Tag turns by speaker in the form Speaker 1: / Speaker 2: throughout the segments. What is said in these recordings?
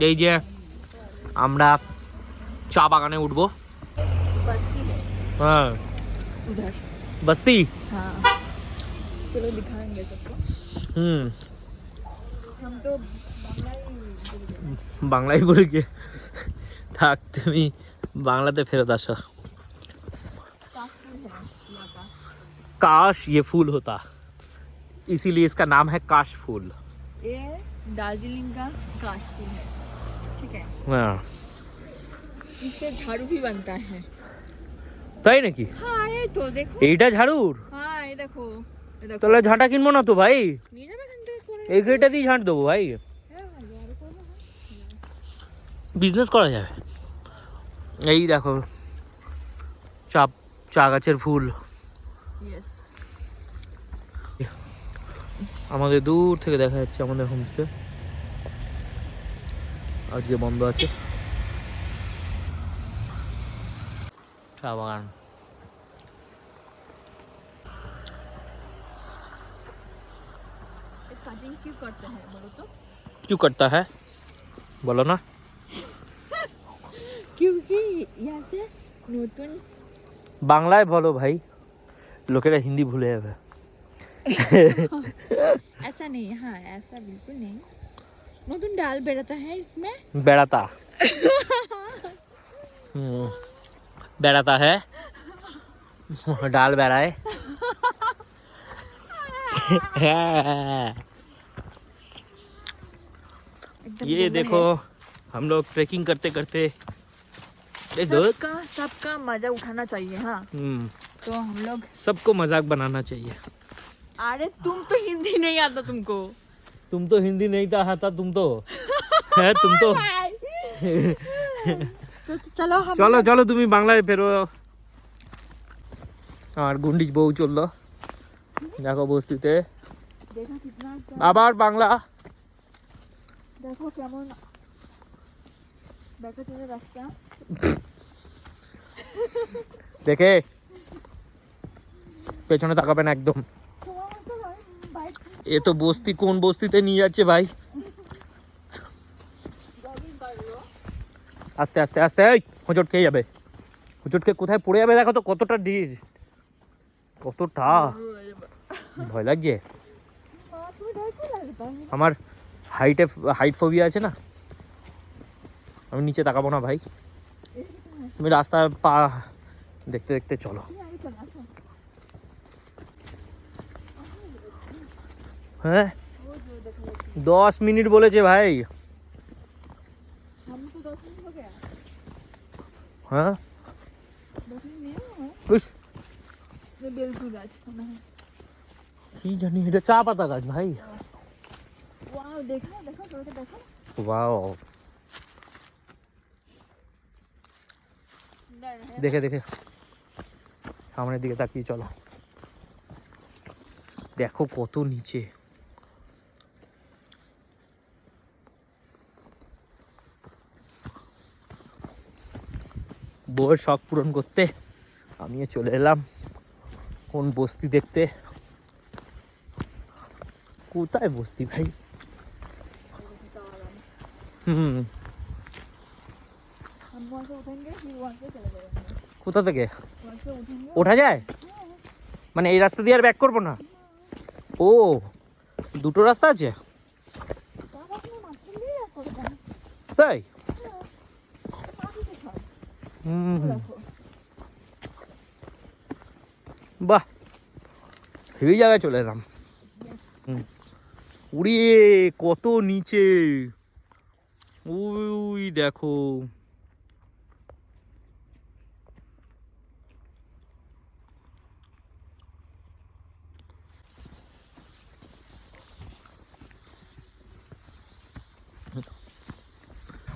Speaker 1: এই যে আমরা চা বাগানে উঠবো।
Speaker 2: बस्ती है
Speaker 1: হ্যাঁ
Speaker 2: उधर।
Speaker 1: বস্তি।
Speaker 2: हाँ चलो दिखाएंगे सबको।
Speaker 1: হুম
Speaker 2: हम तो बांग्ला ही बोल रहे
Speaker 1: বাংলাই বলে গিয়ে থাক, তুমি বাংলাতে ফেরত আসো।
Speaker 2: हैं। काफी है यहाँ का।
Speaker 1: काश ये फूल होता, इसीलिए इसका नाम है काश फूल।
Speaker 2: ये दार्जिलिंग का काशफूल है, ठीक है।
Speaker 1: हाँ
Speaker 2: इससे झाड़ू भी बनता है।
Speaker 1: তাই নাকি?
Speaker 2: हाँ ये तो देखो।
Speaker 1: এইটা ঝাড়ুর?
Speaker 2: हाँ ये देखो, ये देखो।
Speaker 1: তাহলে ঝাঁটা কিনবো না তো ভাই,
Speaker 2: নিয়ে যাবে এখান থেকে করে।
Speaker 1: এই ঘেটা দিয়ে ঝাঁট দেবো ভাই,
Speaker 2: হ্যাঁ ভাই, আর করবো না।
Speaker 1: বিজনেস করা যাবে। এই দেখো চা গাছের ফুল,
Speaker 2: Yes.
Speaker 1: আমাদের দূর থেকে দেখা যাচ্ছে আমাদের হোমস্টে আজকে বন্ধ আছে। চা বাগান।
Speaker 2: कटिंग क्यों करते हैं बोलो तो?
Speaker 1: क्यों करता है বলো না?
Speaker 2: क्योंकि यहाँ से नতুন
Speaker 1: বাংলায় বলো ভাই, লোকেরা হিন্দি ভুলে যাবে।
Speaker 2: ऐसा नहीं, हाँ ऐसा बिल्कुल नहीं। नতুन डाल बेड़ता है इसमें।
Speaker 1: বেড়াতা বেড়াতা है, डाल बेड़ाए।
Speaker 2: एकदम
Speaker 1: ये
Speaker 2: जंगल
Speaker 1: देखो
Speaker 2: है।
Speaker 1: हम लोग ट्रेकिंग करते करते देखो।
Speaker 2: सबका मजा उठाना चाहिए। हाँ तो हम लोग,
Speaker 1: सबको मजाक बनाना चाहिए।
Speaker 2: अरे तुम तो हिंदी नहीं आता तुमको।
Speaker 1: तुम तो हिंदी नहीं था आता, तुम तो है, तुम तो
Speaker 2: तो चलो हम
Speaker 1: চলো চলো তুমি বাংলায় ফেরো। আর গুন্ডিজ বউ চললো দেখো বস্তিতে,
Speaker 2: देखो कितना
Speaker 1: আবার বাংলা।
Speaker 2: देखो কেমন দেখো তুমি রাস্তা।
Speaker 1: দেখে পেছনে তাকাবে না একদম। এ তো বস্তি, কোন বস্তিতে নিয়ে যাচ্ছে ভাই। আস্তে আস্তে আস্তে, এই হোঁচট খেয়ে যাবে, হোঁচট খেয়ে কোথায় পড়ে যাবে। দেখো তো কতটা ডির, কতটা ভয় লাগছে আমার। হাইট ফোবিয়া আছে না, আমি নিচে তাকাবো না ভাই। তুমি রাস্তা পা দেখতে দেখতে চলো। হ্যাঁ 10 মিনিট বলেছে ভাই।
Speaker 2: हमको 10 मिनट हो गया।
Speaker 1: হ্যাঁ
Speaker 2: 10 मिनट नहीं हुआ।
Speaker 1: উস,
Speaker 2: ये बेलफुल गाछ है।
Speaker 1: কি জানি এটা চা পাতা গাছ ভাই।
Speaker 2: वाओ देखो देखो थोड़ा सा देखो।
Speaker 1: ওয়াও, দেখে দেখে সামনের দিকে তাকিয়ে চলো। দেখো কত নিচে, বউয়ের শখ পূরণ করতে আমিও চলে এলাম কোন বস্তি দেখতে। কোথায় বস্তি ভাই? হুম
Speaker 2: हम वहाँ से उठेंगे फिर वहाँ से चले जाएंगे।
Speaker 1: কোথা থেকে
Speaker 2: वहाँ से उठेंगे।
Speaker 1: ওঠা যায়? মানে এই রাস্তা দিয়ে আর ব্যাক করবো না? ও দুটো রাস্তা আছে
Speaker 2: बाबा अपने मास्टर ले जा सकते हैं।
Speaker 1: তাই?
Speaker 2: काफी दिखा।
Speaker 1: হুম
Speaker 2: देखो
Speaker 1: বাহ, হেভি জায়গায় চলে এলাম। উড়িয়ে কত নিচে, ওই দেখো।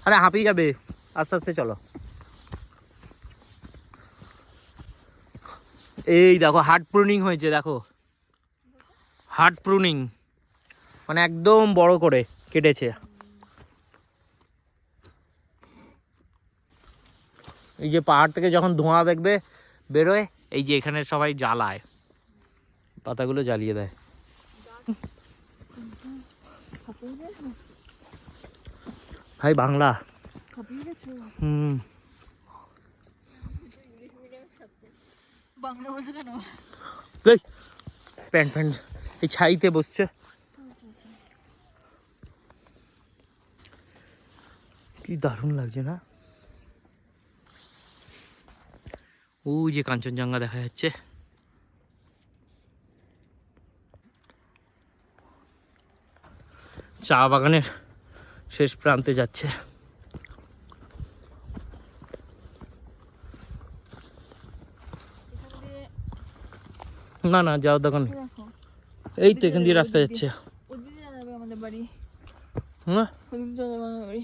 Speaker 1: আরে হাঁপিয়ে যাবে, আস্তে আস্তে চলো। এই দেখো হার্ট প্রুনিং হয়েছে, দেখো হার্ট প্রুনিং মানে একদম বড় করে কেটেছে। এই যে পাহাড় থেকে যখন ধোঁয়া দেখবে বেরোয়, এই যে এখানে সবাই জ্বালায়, পাতাগুলো জ্বালিয়ে দেয়। ভাই বাংলা।
Speaker 2: হাঁপিয়ে গেছো?
Speaker 1: হুম।
Speaker 2: বাংলা বলছো কেন?
Speaker 1: এই প্যান্ট প্যান্ট এই ছাইতে বসছে। কি দারুণ লাগছে না? ওই যে কাঞ্চনজঙ্ঘা দেখা যাচ্ছে। চা বাগানের শেষ প্রান্তে যাচ্ছে। না না যাওয়ার দোকান নেই,
Speaker 2: দেখো
Speaker 1: এই তো এখান দিয়ে রাস্তা যাচ্ছে।
Speaker 2: ওদিকে যাবে আমাদের বাড়ি।
Speaker 1: হ্যাঁ
Speaker 2: ওদিকে যাবে আমাদের বাড়ি।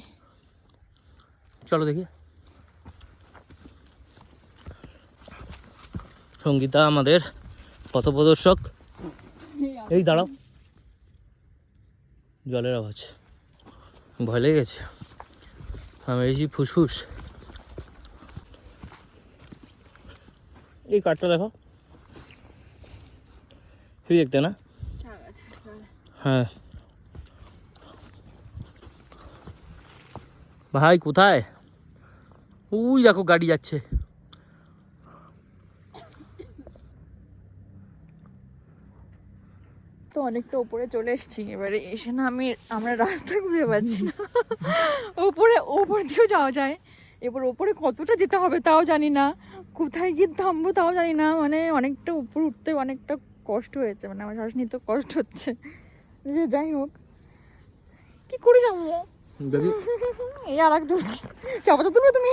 Speaker 1: চলো দেখি। সঙ্গীতা আমাদের পথপ্রদর্শক। এই দাঁড়াও, জলের আওয়াজ, ভয় লেগে গেছে। আমি এসেছি ফুসফুস। এই কাঠটা দেখো, তুই দেখতে না? হ্যাঁ ভাই কোথায়? ওই দেখো গাড়ি যাচ্ছে।
Speaker 2: তো অনেকটা উপরে চলে এসেছি, এবারে এসে না আমরা রাস্তা ঘুরে পাচ্ছি না। ওপর দিয়েও যাওয়া যায়, এবার ওপরে কতটা যেতে হবে তাও জানি না, কোথায় গিয়ে থামবো তাও জানি না। মানে অনেকটা উপরে উঠতে অনেকটা কষ্ট হয়েছে, মানে আমার শ্বাস নিতে কষ্ট হচ্ছে। যে যাই হোক, কি করে যাবো? এই আর একজন চাপাতা তুলবে তুমি?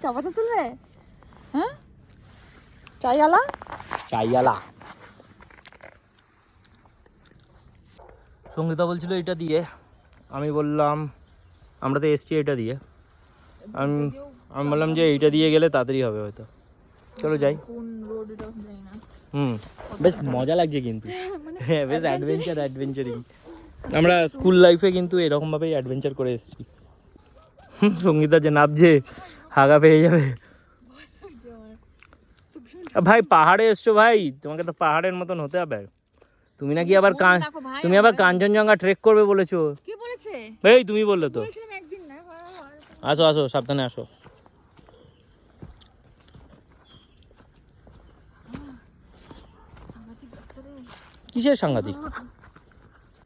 Speaker 2: চাপাতা তুলবে? হ্যাঁ চাইয়ালা
Speaker 1: চাইয়ালা। সঙ্গীতা বলছিল এটা দিয়ে, আমি বললাম আমরা তো এসছি এটা দিয়ে। আমি বললাম যে এইটা দিয়ে গেলে তাড়াতাড়ি হবে হয়তো। চলো যাই।
Speaker 2: কোন রোড এটা জানি না।
Speaker 1: হুম, বেশ মজা লাগছে কিন্তু। হ্যাঁ বেশ অ্যাডভেঞ্চারিং। আমরা স্কুল লাইফে কিন্তু এরকমভাবেই অ্যাডভেঞ্চার করে এসেছি। সঙ্গীতা যে নামছে হাগা পেয়ে যাবে। ভাই পাহাড়ে এসছো ভাই, তোমাকে তো পাহাড়ের মতন হতে হবে। তুমি নাকি আবার তুমি আবার কাঞ্চনজঙ্ঘা ট্রেক করবে বলেছো।
Speaker 2: কে বলেছে?
Speaker 1: এই তুমি বললে তো।
Speaker 2: বলেছিলাম একদিন না।
Speaker 1: আসো আসো সাবধানে আসো। কিসের সাংঘাতিক?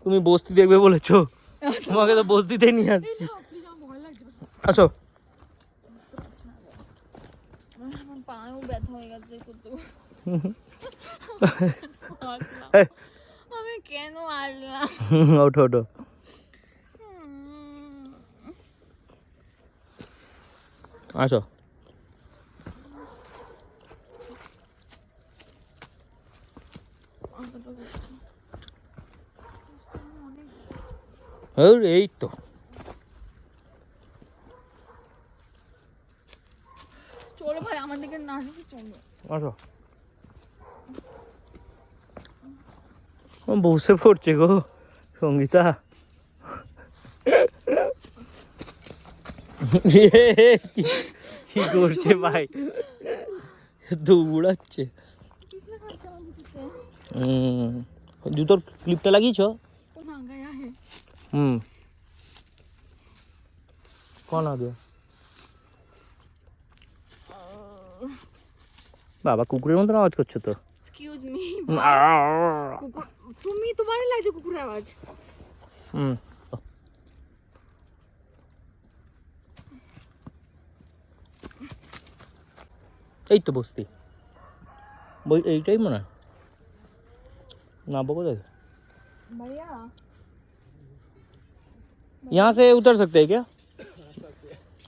Speaker 1: তুমি বস্তি দেখবে বলেছো, তোমাকে তো বস্তিতে নিয়ে আসছি। আসো।
Speaker 2: আমার পাও ব্যথা হয়ে গেছে কত। আমি কেন আসলাম?
Speaker 1: ওঠো ওঠো। আসো। এই তো
Speaker 2: চলো ভাই, আমার দিকে না আসলে চলো।
Speaker 1: আসো। বসে পড়ছে গো সঙ্গীতা। কি করছে ভাই? দৌড়াচ্ছে। জুতোর ক্লিপটা লাগিয়েছো? হুম कौन आ गया? বাবা কুকুরের মতন আওয়াজ করছো তো।
Speaker 2: এক্সকিউজ মি, কুকুর তুমি, তোমারই লাগছে কুকুরের আওয়াজ।
Speaker 1: হুম এই তো বস্তি, এইটাই মনে হয় না। बको देख,
Speaker 2: भैया
Speaker 1: यहाँ से उतर सकते हैं क्या?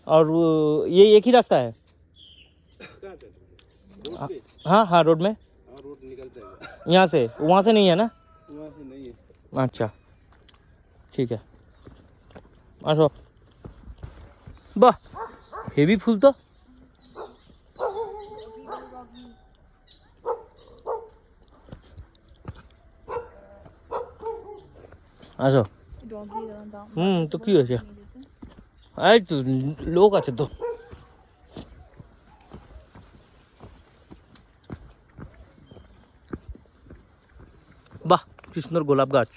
Speaker 1: और ये एक ही रास्ता है? हाँ हाँ रोड में। रोड निकलता है यहाँ से, वहाँ से नहीं है ना? वहाँ से नहीं है। अच्छा ठीक है। আসো। বাহ হেভি ফুল তো। আসো। তো কি হয়েছে? এই তো লোক আছে তো। বাহ কি সুন্দর গোলাপ গাছ।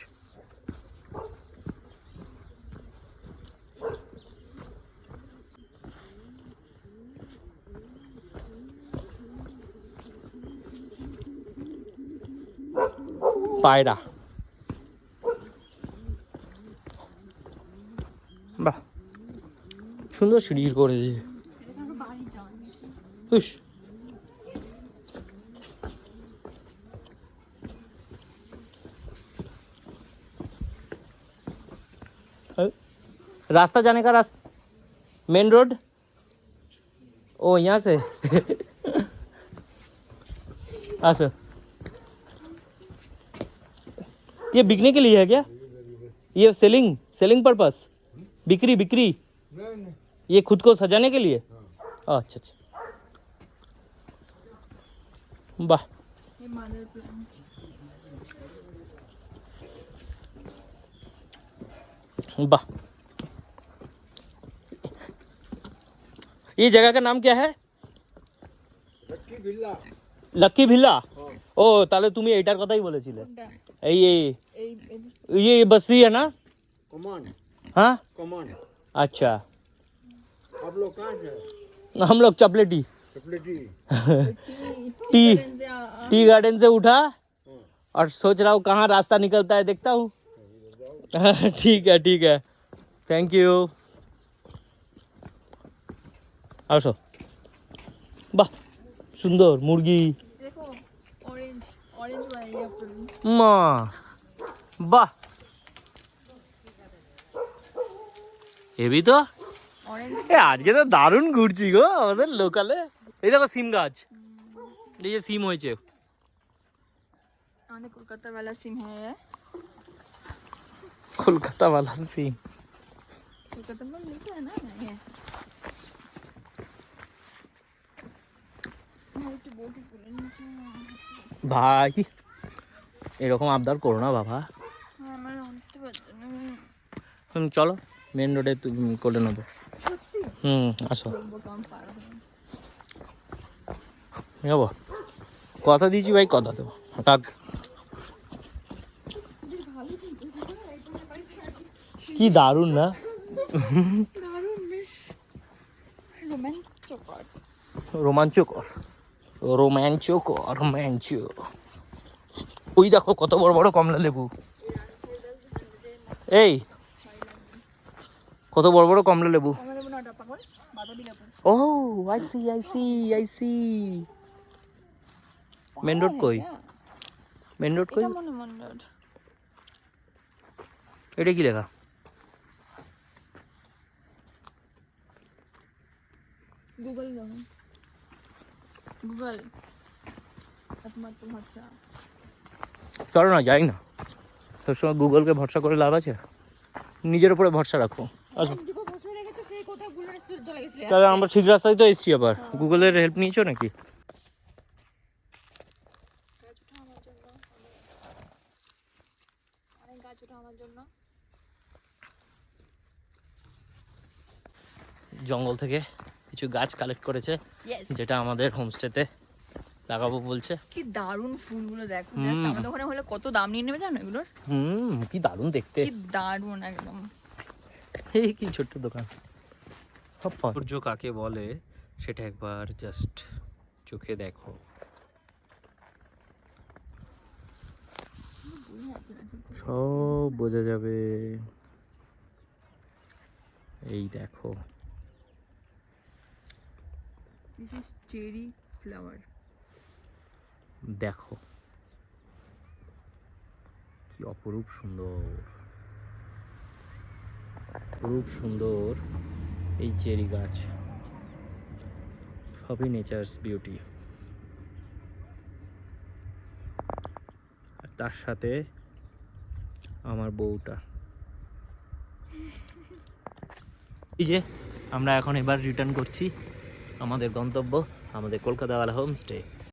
Speaker 1: পায়রা। বাহ, সুন্দর সিঁড়ি করেছে। হুস, रास्ता जाने का रास्ता, मेन रोड। ओ यहाँ से अच्छा, ये बिकने के लिए है क्या? ये सेलिंग सेलिंग पर्पस, बिक्री बिक्री? ये खुद को सजाने के लिए? अच्छा अच्छा, वाह। वाह, ये जगह का नाम क्या है? लक्की ভিল্লা। ও তাহলে তুমি এইটার কথাই বলেছিলে। এই ये बस्ती है ना?
Speaker 3: कमान।
Speaker 1: हाँ
Speaker 3: कमान।
Speaker 1: अच्छा,
Speaker 3: आप लोग कहाँ से?
Speaker 1: हम लोग चपलेटी।
Speaker 3: चपलेटी।
Speaker 1: टी टी गार्डन से उठा और सोच रहा हूँ कहाँ रास्ता निकलता है, देखता हूँ। ठीक है, थैंक यू। আসো। বাহ, সুন্দর মুরগি।
Speaker 2: देखो ऑरेंज ऑरेंज वाला
Speaker 1: মা, বাহ, হেভি তো।
Speaker 2: ऑरेंज
Speaker 1: আজকে তো দারুণ ঘুরছি গো আমাদের লোকালে। এই দেখো সিম গাছ, এই যে সিম হয়েছে।
Speaker 2: আমাদের কলকাতা वाला सिम है।
Speaker 1: কলকাতা वाला সিম,
Speaker 2: कलकत्ता में लिखा है ना ये।
Speaker 1: ভাই এরকম আবদার করো না বাবা।
Speaker 2: আমার উঠতে পারছি না।
Speaker 1: চলো মেন রোডে করে নেবো। আসো যাবো, কথা দিয়েছি ভাই, কথা দেবো। হঠাৎ কি দারুণ না?
Speaker 2: দারুণ, বেশ রোমাঞ্চকর।
Speaker 1: রোমাঞ্চকর রোমাঞ্চকর রোমাঞ্চ। ওই দেখো কত বড় বড় কমলা লেবু। এই কত বড় বড় কমলা লেবু। ও আই সি। মেন রোড কই? মেন রোড কই? এটা কি লেখা?
Speaker 2: गूगल गूगल একমাত্র ভাষা।
Speaker 1: চলো না, যাই না, সবসময় গুগলকে ভরসা করে লাভ আছে? নিজের উপরে ভরসা রাখো। আসো, তাহলে আমরা ঠিক রাস্তায় তো এসছি। আবার গুগলের হেল্প নিয়েছো নাকি? জঙ্গল থেকে কিছু গাছ কালেক্ট করেছে, যেটা আমাদের হোমস্টেতে লাগাবো বলছে।
Speaker 2: কি দারুণ ফুলগুলো দেখো, জাস্ট আমাদের ওখানে হলে কত দাম নিয়ে নেবে জানো এগুলোর?
Speaker 1: কি দারুণ দেখতে,
Speaker 2: কি দারুণ একদম।
Speaker 1: এই কি ছোট্ট দোকান। সূর্য কাকে বলে সেটা একবার জাস্ট চোখে দেখো। সব বোঝা যাবে। এই দেখো,
Speaker 2: দিস ইজ চেরি ফ্লাওয়ার।
Speaker 1: দেখো কি অপরূপ সুন্দর, অপরূপ সুন্দর এই চেরি গাছ। সবই নেচারস বিউটি। আর তার সাথে আমার বউটা। এই যে আমরা এখন এবার রিটার্ন করছি আমাদের গন্তব্য, আমাদের কলকাতাওয়ালা হোমস্টে।